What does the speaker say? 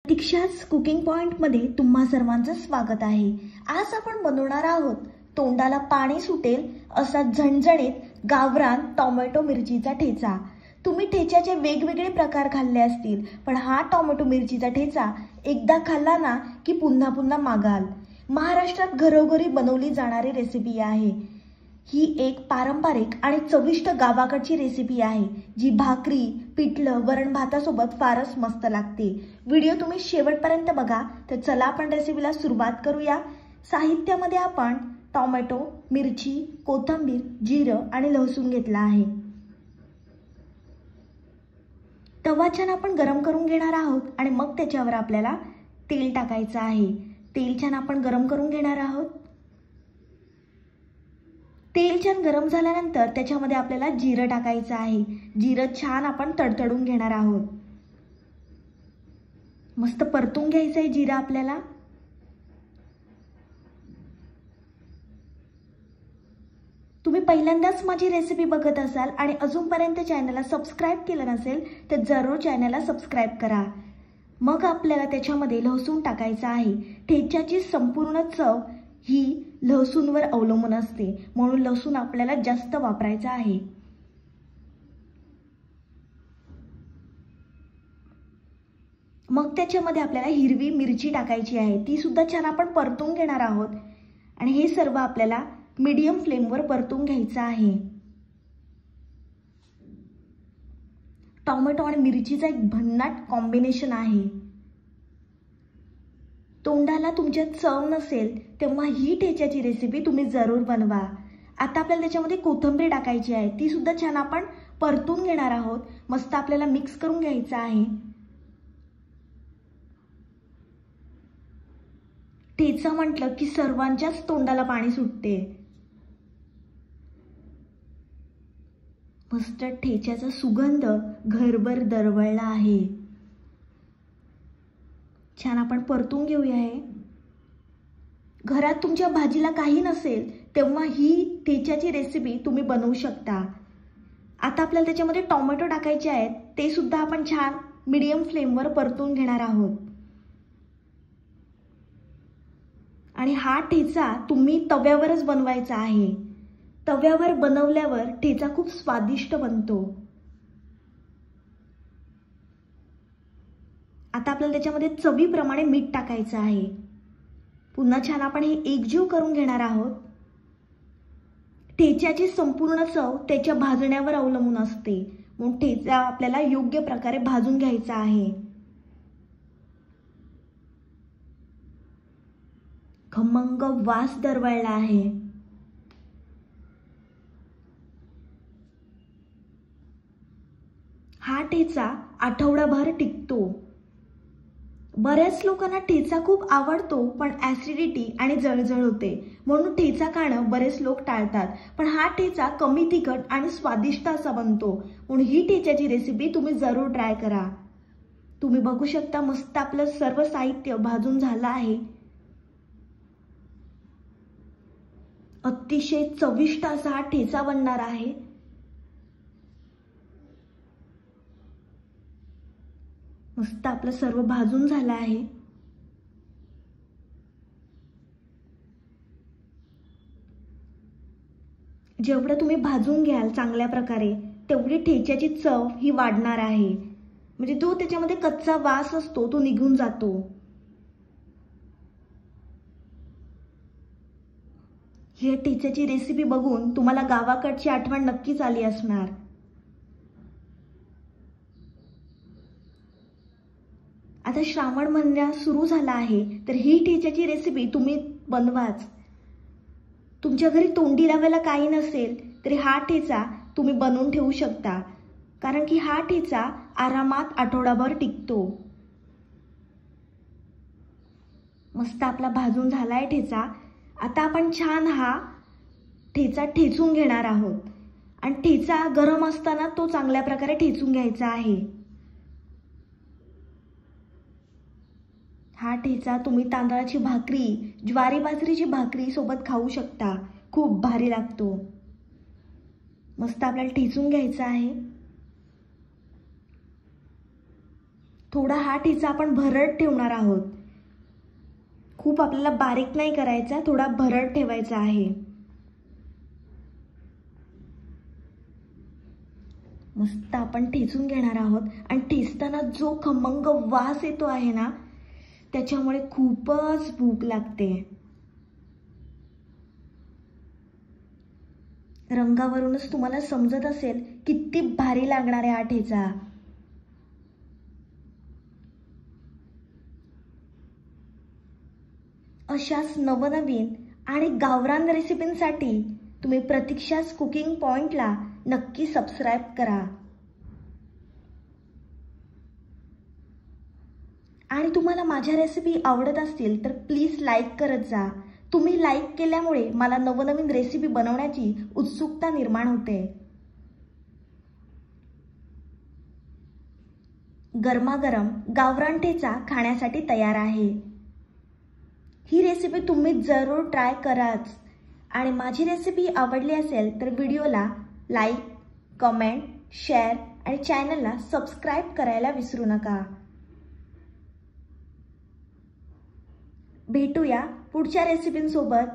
प्रतीक्षाच cooking पॉइंटमध्ये तुम्हा सर्वांचं स्वागत आहे। आज आपण बनवणार आहोत तोंडाला पाणी सुटेल असा झणझणीत गावरान टोमॅटो मिरचीचा ठेचा। तुम्ही ठेच्याचे वेगवेगळे प्रकार खाल्ले असतील, पण हा टोमॅटो मिरचीचा ठेचा एकदा खाल्ला ना की पुन्हा पुन्हा मागाल। महाराष्ट्रात घरोघरी बनवली जाणारी रेसिपी आहे ही। एक पारंपरिक आणि चविष्ट गावाकडची रेसिपी आहे जी भाकरी, पिठलं, वरण भातासोबत फारच मस्त लागते। व्हिडिओ तुम्ही शेवटपर्यंत बघा। तर चला आपण रेसिपीला सुरुवात करूया। साहित्यामध्ये आपण टोमॅटो, मिरची, कोथिंबीर, जिरं आणि लसूण घेतला आहे। तवा छान आपण गरम करून घेणार आहोत आणि मग त्याच्यावर आपल्याला तेल टाकायचं आहे। तेल छान आपण गरम करून घेणार आहोत। तेल छान गरम झाल्यानंतर त्याच्यामध्ये आपल्याला जिरं टाकायचं आहे। जिरं छान आपण तडतडून घेणार आहोत। मस्त परतून घ्यायचं आहे जिरं आपल्याला। तुम्ही पहिल्यांदाच माझी रेसिपी बघत असाल आणि अजूनपर्यंत चॅनलला सबस्क्राइब केलं नसेल तर जरूर चॅनलला सबस्क्राइब करा। मग आपल्याला त्याच्यामध्ये लसूण टाकायचं आहे। ठेच्याची संपूर्ण चव ही लसूणवर अवलंबून असते, म्हणून लसूण आपल्याला जास्त वापरायचा आहे। मग त्याच्यामध्ये आपल्याला हिरवी मिरची टाकायची आहे। ती सुद्धा छान आपण परतून घेणार आहोत आणि हे सर्व आपल्याला मीडियम फ्लेमवर परतून घ्यायचं आहे। टोमॅटो आणि मिरचीचा एक भन्नाट कॉम्बिनेशन आहे। तोंडाला तुमच्या चव नसेल तेव्हा ही ठेच्याची रेसिपी तुम्ही जरूर बनवा। आता आपल्याला त्याच्यामध्ये कोथिंबीर टाकायची आहे। ती सुद्धा छान आपण परतून घेणार आहोत। मस्त आपल्याला मिक्स करून घ्यायचं आहे। ठेचा म्हटलं की सर्वांच्याच तोंडाला पाणी सुटते। मस्त ठेच्याचा सुगंध घरभर दरवळला आहे। छान आपण परतून घेऊया हे। घरात तुमच्या भाजीला काही नसेल तेव्हा ही ठेच्याची रेसिपी तुम्ही बनवू शकता। आता आपल्याला त्याच्यामध्ये टोमॅटो टाकायचे आहेत। ते सुद्धा आपण छान मीडियम फ्लेमवर परतून घेणार आहोत। आणि हा ठेचा तुम्ही तव्यावरच बनवायचा आहे। तव्यावर बनवल्यावर ठेचा खूप स्वादिष्ट बनतो। आता आपल्याला त्याच्यामध्ये चवीप्रमाणे मीठ टाकायचं आहे। पुन्हा छान आपण हे एकजीव करून घेणार आहोत। ठेच्याची संपूर्ण चव त्याच्या भाजण्यावर अवलंबून असते, म्हणून ठेचा आपल्याला योग्य प्रकारे भाजून घ्यायचा आहे। खमंग वास दरवळला आहे। हा ठेचा आठवडाभर टिकतो। बऱ्याच लोकांना ठेचा खूप आवडतो, पण ऍसिडिटी आणि जळजळ होते, म्हणून ठेचा खाणं बरेच लोक टाळतात। पण हा ठेचा कमी तिखट आणि स्वादिष्ट असा बनतो, म्हणून ही ठेच्याची रेसिपी तुम्ही जरूर ट्राय करा। तुम्ही बघू शकता मस्त आपलं सर्व साहित्य भाजून झालं आहे। अतिशय चविष्ट असा हा ठेचा बनणार आहे। मस्त आपलं सर्व भाजून झालं आहे। जेवढं तुम्ही भाजून घ्याल चांगल्या प्रकारे तेवढी ठेच्याची चव ही वाढणार आहे। म्हणजे तो त्याच्यामध्ये कच्चा वास असतो तो निघून जातो। ही ठेच्याची रेसिपी बघून तुम्हाला गावाकडची आठवण नक्कीच आली असणार। आता श्रावण महिना सुरू झाला आहे, तर ही ठेच्याची रेसिपी तुम्ही बनवाच। तुमच्या घरी तोंडी लावायला काही नसेल तरी हा ठेचा तुम्ही बनवून ठेवू शकता, कारण की हा ठेचा आरामात आठवडाभर टिकतो। मस्त आपला भाजून झालाय ठेचा। आता आपण छान हा ठेचा ठेचून घेणार आहोत आणि ठेचा गरम असताना तो चांगल्या प्रकारे ठेचून घ्यायचा आहे। हा ठेचा तुम्ही तांदळाची भाकरी, ज्वारी बाजरीची भाकरी सोबत खाऊ शकता। खूप भारी लागतो। मस्त आपल्याला ठेचून घ्यायचा आहे। थोडा हा ठेचा आपण भरड ठेवणार आहोत. खूप आपल्याला बारीक नाही करायचा, थोडा भरड ठेवायचा आहे. मस्त आपण ठेचून घेणार आहोत आणि ठेचताना जो खमंग वास येतो आहे ना, त्याच्यामुळे खूपच भूक लागते. रंगावरूनच तुम्हाला समजत असेल किती भारी लागणार आहे हा ठेचा. अशाच नवनवीन आणि गावरान रेसिपींसाठी तुम्ही प्रतीक्षाच कुकिंग पॉइंटला नक्की सबस्क्राईब करा. आणि तुम्हाला माझ्या रेसिपी आवडत असतील तर प्लीज लाईक करत जा. तुम्ही लाईक केल्यामुळे मला नवनवीन रेसिपी बनवण्याची उत्सुकता निर्माण होते. गरमागरम गावरान ठेचा खाण्यासाठी तयार आहे. ही रेसिपी तुम्ही जरूर ट्राय कराच. आणि माझी रेसिपी आवडली असेल तर व्हिडिओला लाईक, कमेंट, शेअर आणि चॅनलला सबस्क्राईब करायला विसरू नका. भेटूया पुढच्या रेसिपींसोबत.